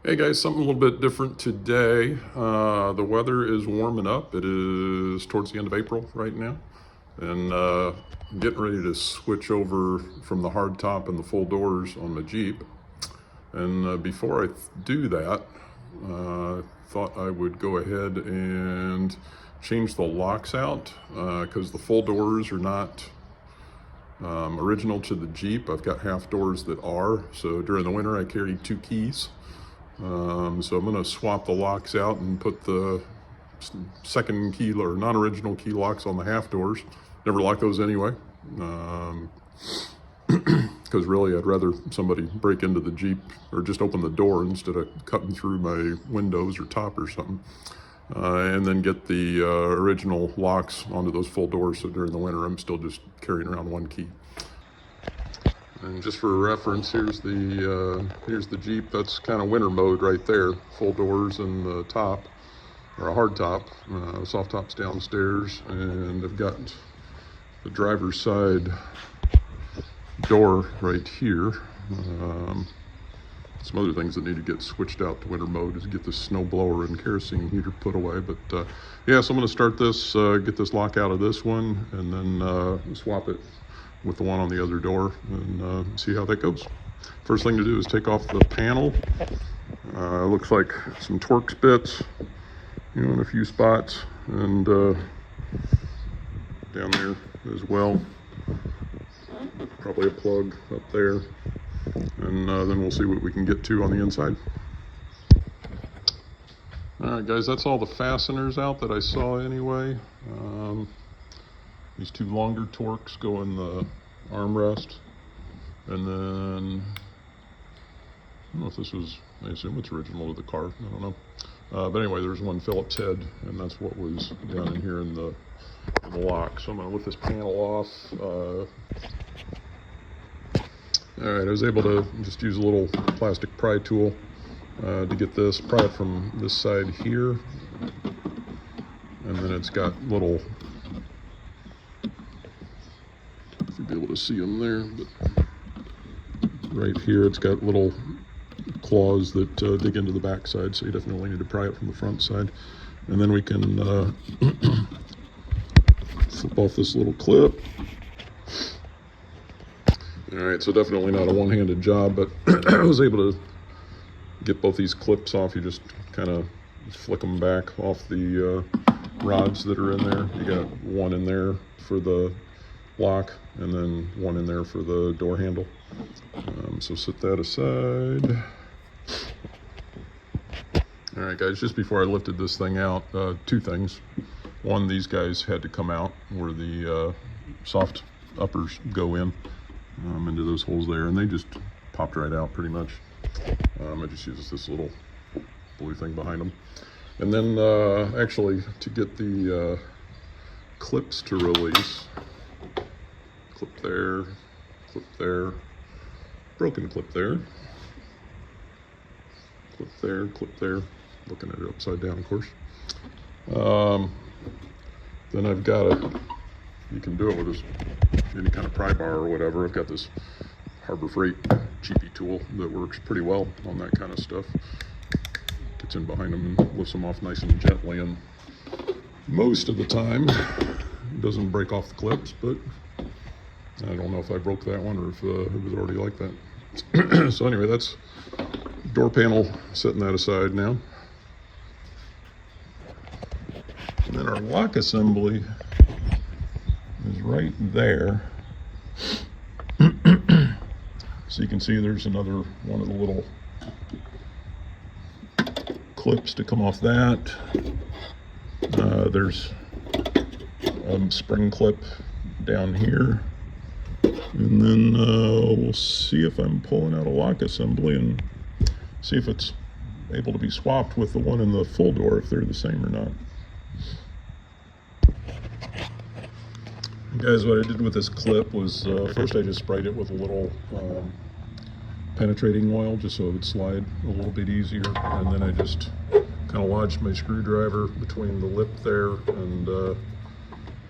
Hey guys, something a little bit different today. The weather is warming up. It is towards the end of April right now. And I'm getting ready to switch over from the hard top and the full doors on my Jeep. And before I do that, thought I would go ahead and change the locks out because the full doors are not original to the Jeep. I've got half doors that are. So during the winter I carry two keys. So I'm going to swap the locks out and put the second key or non-original key locks on the half doors. Never lock those anyway, because really I'd rather somebody break into the Jeep or just open the door instead of cutting through my windows or top or something. And then get the original locks onto those full doors, so during the winter I'm still just carrying around one key. And just for reference, here's the Jeep. That's kind of winter mode right there. Full doors and the top, or a hard top. Soft top's downstairs, and I've got the driver's side door right here. Some other things that need to get switched out to winter mode is get the snow blower and kerosene heater put away. But yeah, so I'm going to start this, get this lock out of this one, and then swap it with the one on the other door and see how that goes. First thing to do is take off the panel. Looks like some Torx bits, in a few spots, and down there as well. Probably a plug up there, and then we'll see what we can get to on the inside. All right, guys, that's all the fasteners out that I saw anyway. These two longer Torx go in the armrest, and then I don't know if this was, I assume it's original to the car, I don't know. But anyway, there's one Phillips head, and that's what was down in here in the lock. So I'm going to lift this panel off. All right, I was able to just use a little plastic pry tool to get this, pry it from this side here, and then it's got little, if you'll be able to see them there, but right here it's got little claws that dig into the back side, so you definitely need to pry it from the front side. And then we can flip off this little clip. All right, so definitely not a one-handed job, but I was able to get both these clips off. You just kind of flick them back off the rods that are in there. You got one in there for the lock, and then one in there for the door handle. So set that aside. All right, guys, just before I lifted this thing out, two things. One, these guys had to come out where the soft uppers go in, into those holes there, and they just popped right out pretty much. I just used this little blue thing behind them. And then actually, to get the clips to release, clip there, broken clip there, clip there, looking at it upside down, of course. Then I've got you can do it with this, any kind of pry bar or whatever. I've got this Harbor Freight cheapy tool that works pretty well on that kind of stuff. Gets in behind them and lifts them off nice and gently, and most of the time it doesn't break off the clips, but I don't know if I broke that one or if it was already like that. So anyway, that's door panel, setting that aside now. And then our lock assembly is right there. So you can see there's another one of the little clips to come off that. There's a spring clip down here. And then we'll see if I'm pulling out a lock assembly and see if it's able to be swapped with the one in the full door, if they're the same or not. Guys, what I did with this clip was first I just sprayed it with a little penetrating oil just so it would slide a little bit easier, and then I just kind of lodged my screwdriver between the lip there and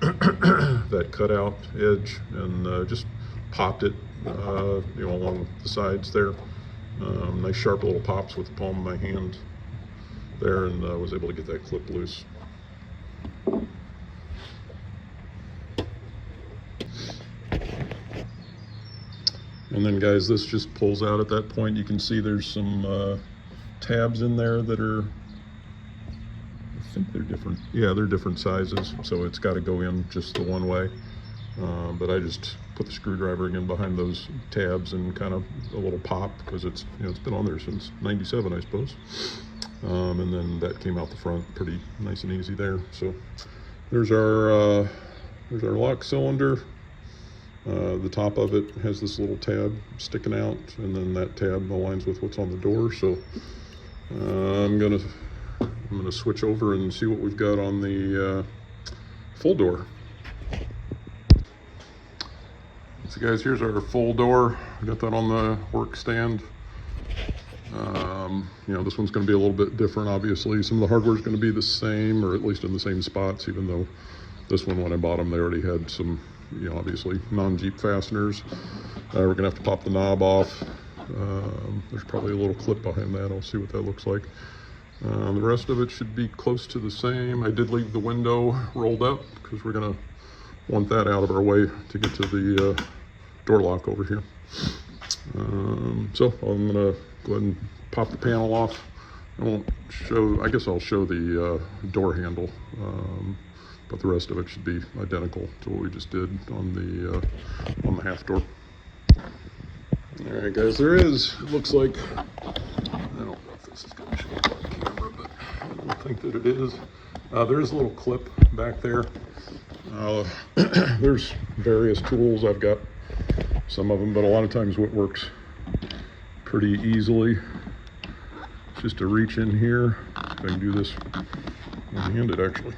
that cutout edge, and just popped it along the sides there, Nice sharp little pops with the palm of my hand there, and was able to get that clip loose. And then guys, this just pulls out at that point. You can see there's some tabs in there that are, I think they're different. Yeah, they're different sizes, so it's got to go in just the one way. But I just put the screwdriver again behind those tabs and kind of a little pop, because it's, you know, it's been on there since '97, I suppose. And then that came out the front pretty nice and easy there. So there's our lock cylinder. The top of it has this little tab sticking out, and then that tab aligns with what's on the door. So I'm gonna switch over and see what we've got on the full door. So guys, here's our full door. I got that on the work stand. You know, this one's going to be a little bit different, obviously. Some of the hardware is going to be the same, or at least in the same spots, even though this one, when I bought them, they already had some, you know, obviously non-Jeep fasteners. We're going to have to pop the knob off. There's probably a little clip behind that. I'll see what that looks like. The rest of it should be close to the same. I did leave the window rolled up because we're going to want that out of our way to get to the door lock over here. So I'm going to go ahead and pop the panel off. I won't show, I guess I'll show the door handle, but the rest of it should be identical to what we just did on the half door. All right, guys, there is, it looks like, I don't know if this is going to show up on camera, but I don't think that it is. There is a little clip back there. There's various tools. I've got some of them, but a lot of times what works pretty easily, just to reach in here. If I can do this one-handed, actually.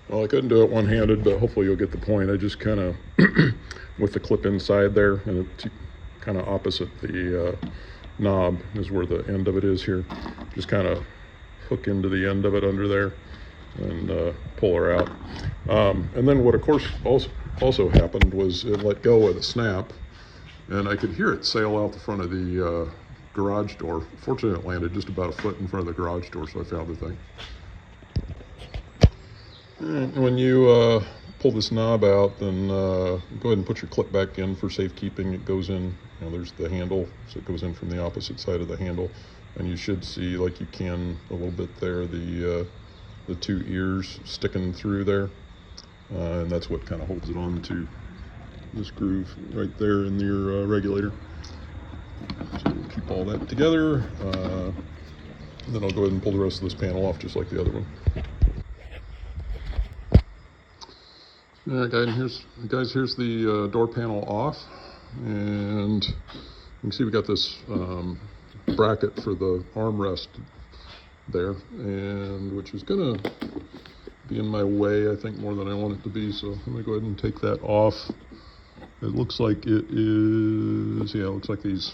Well, I couldn't do it one-handed, but hopefully you'll get the point. I just kind of, with the clip inside there, and it's kind of opposite the knob is where the end of it is here. Just kind of hook into the end of it under there and pull her out. And then what, of course, also happened was it let go at a snap, and I could hear it sail out the front of the garage door. Fortunately, it landed just about a foot in front of the garage door, so I found the thing. And when you pull this knob out, then go ahead and put your clip back in for safekeeping. It goes in, you know, there's the handle, so it goes in from the opposite side of the handle, and you should see, like you can a little bit there, the two ears sticking through there, and that's what kind of holds it on to this groove right there in your regulator. So we'll keep all that together, and then I'll go ahead and pull the rest of this panel off just like the other one. All right, guys, here's the door panel off, and you can see we got this bracket for the armrest there, and which is gonna be in my way, I think, more than I want it to be, so I'm gonna go ahead and take that off. It looks like it is, yeah, it looks like these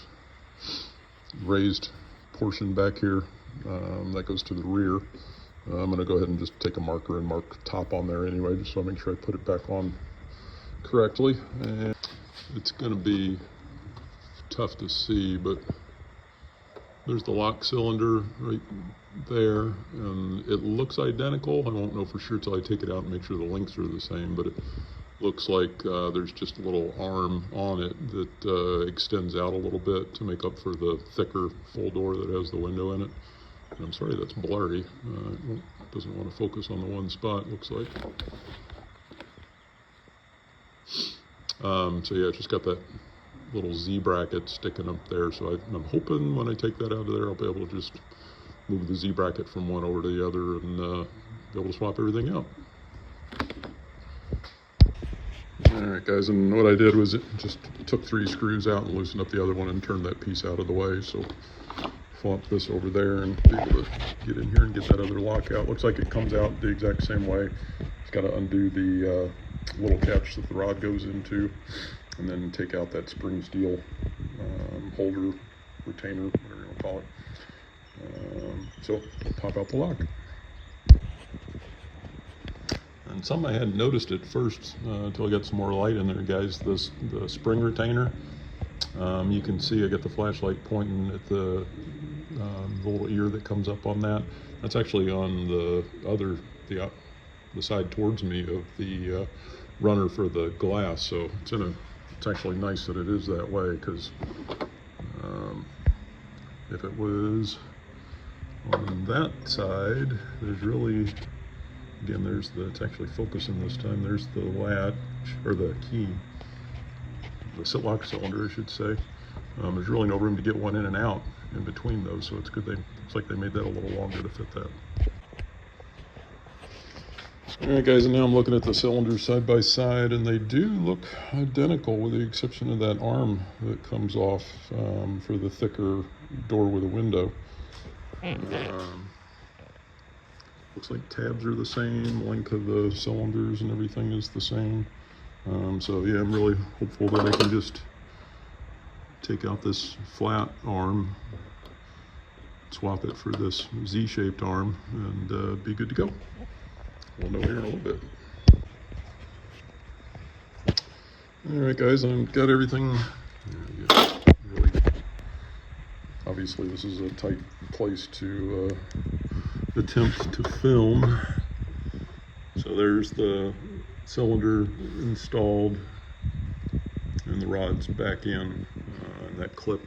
raised portion back here, that goes to the rear. I'm going to go ahead and just take a marker and mark top on there anyway, just so I make sure I put it back on correctly. And it's going to be tough to see, but there's the lock cylinder right there, and it looks identical. I won't know for sure till I take it out and make sure the links are the same, but it looks like there's just a little arm on it that extends out a little bit to make up for the thicker full door that has the window in it. And I'm sorry that's blurry. It doesn't want to focus on the one spot, looks like. So yeah, it's just got that little Z bracket sticking up there. So I'm hoping when I take that out of there, I'll be able to just move the Z bracket from one over to the other and be able to swap everything out. All right, guys, and what I did was it just took 3 screws out and loosened up the other one and turned that piece out of the way. So flop this over there and be able to get in here and get that other lock out. Looks like it comes out the exact same way. It's got to undo the little catch that the rod goes into, and then take out that spring steel holder, retainer, whatever you want to call it. So pop out the lock. And some I hadn't noticed at first until I got some more light in there, guys. The spring retainer You can see I got the flashlight pointing at the little ear that comes up on that. That's actually on the side towards me of the runner for the glass. So it's actually nice that it is that way, because if it was on that side, there's really, again, it's actually focusing this time. There's the latch, or the key, the lock cylinder, I should say. There's really no room to get one in and out in between those, so it's good. Looks like they made that a little longer to fit that. All right, guys, and now I'm looking at the cylinders side by side, and they do look identical, with the exception of that arm that comes off for the thicker door with a window. Looks like tabs are the same, length of the cylinders and everything is the same. So yeah, I'm really hopeful that I can just take out this flat arm, swap it for this Z-shaped arm, and be good to go. We'll know here in a little bit. All right, guys, I've got everything. Really, obviously, this is a tight place to attempt to film. So there's the cylinder installed, and the rod's back in, and that clip,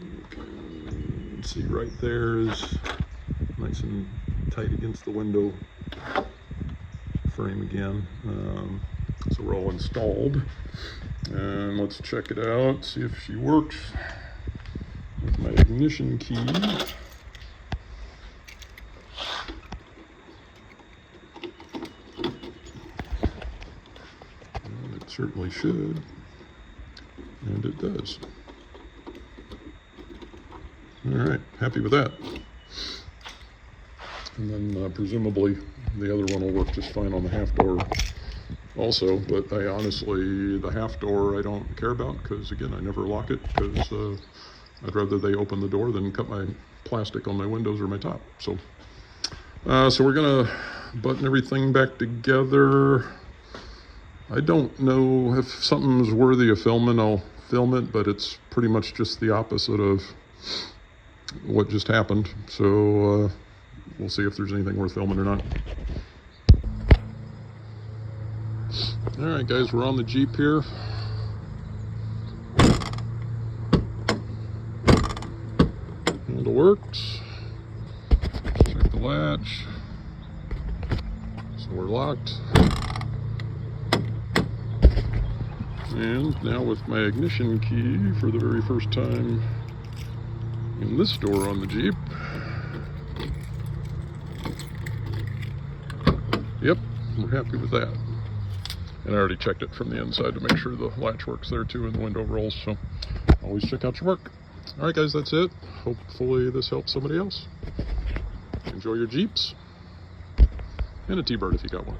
you can see right there, is nice and tight against the window frame again. So we're all installed, and let's check it out, see if she works with my ignition key. And it certainly should, and it does. All right, happy with that. And then presumably the other one will work just fine on the half door also, but I honestly, the half door I don't care about, because again, I never lock it, because I'd rather they open the door than cut my plastic on my windows or my top. So we're gonna button everything back together. I don't know if something's worthy of filming, I'll film it, but it's pretty much just the opposite of what just happened. So we'll see if there's anything worth filming or not. All right, guys, we're on the Jeep here. Handle works. Check the latch. So we're locked. And now with my ignition key for the very first time in this door on the Jeep. Yep, we're happy with that. And I already checked it from the inside to make sure the latch works there too, and the window rolls, so always check out your work. All right, guys, that's it. Hopefully this helps somebody else. Enjoy your Jeeps, and a T-Bird if you got one.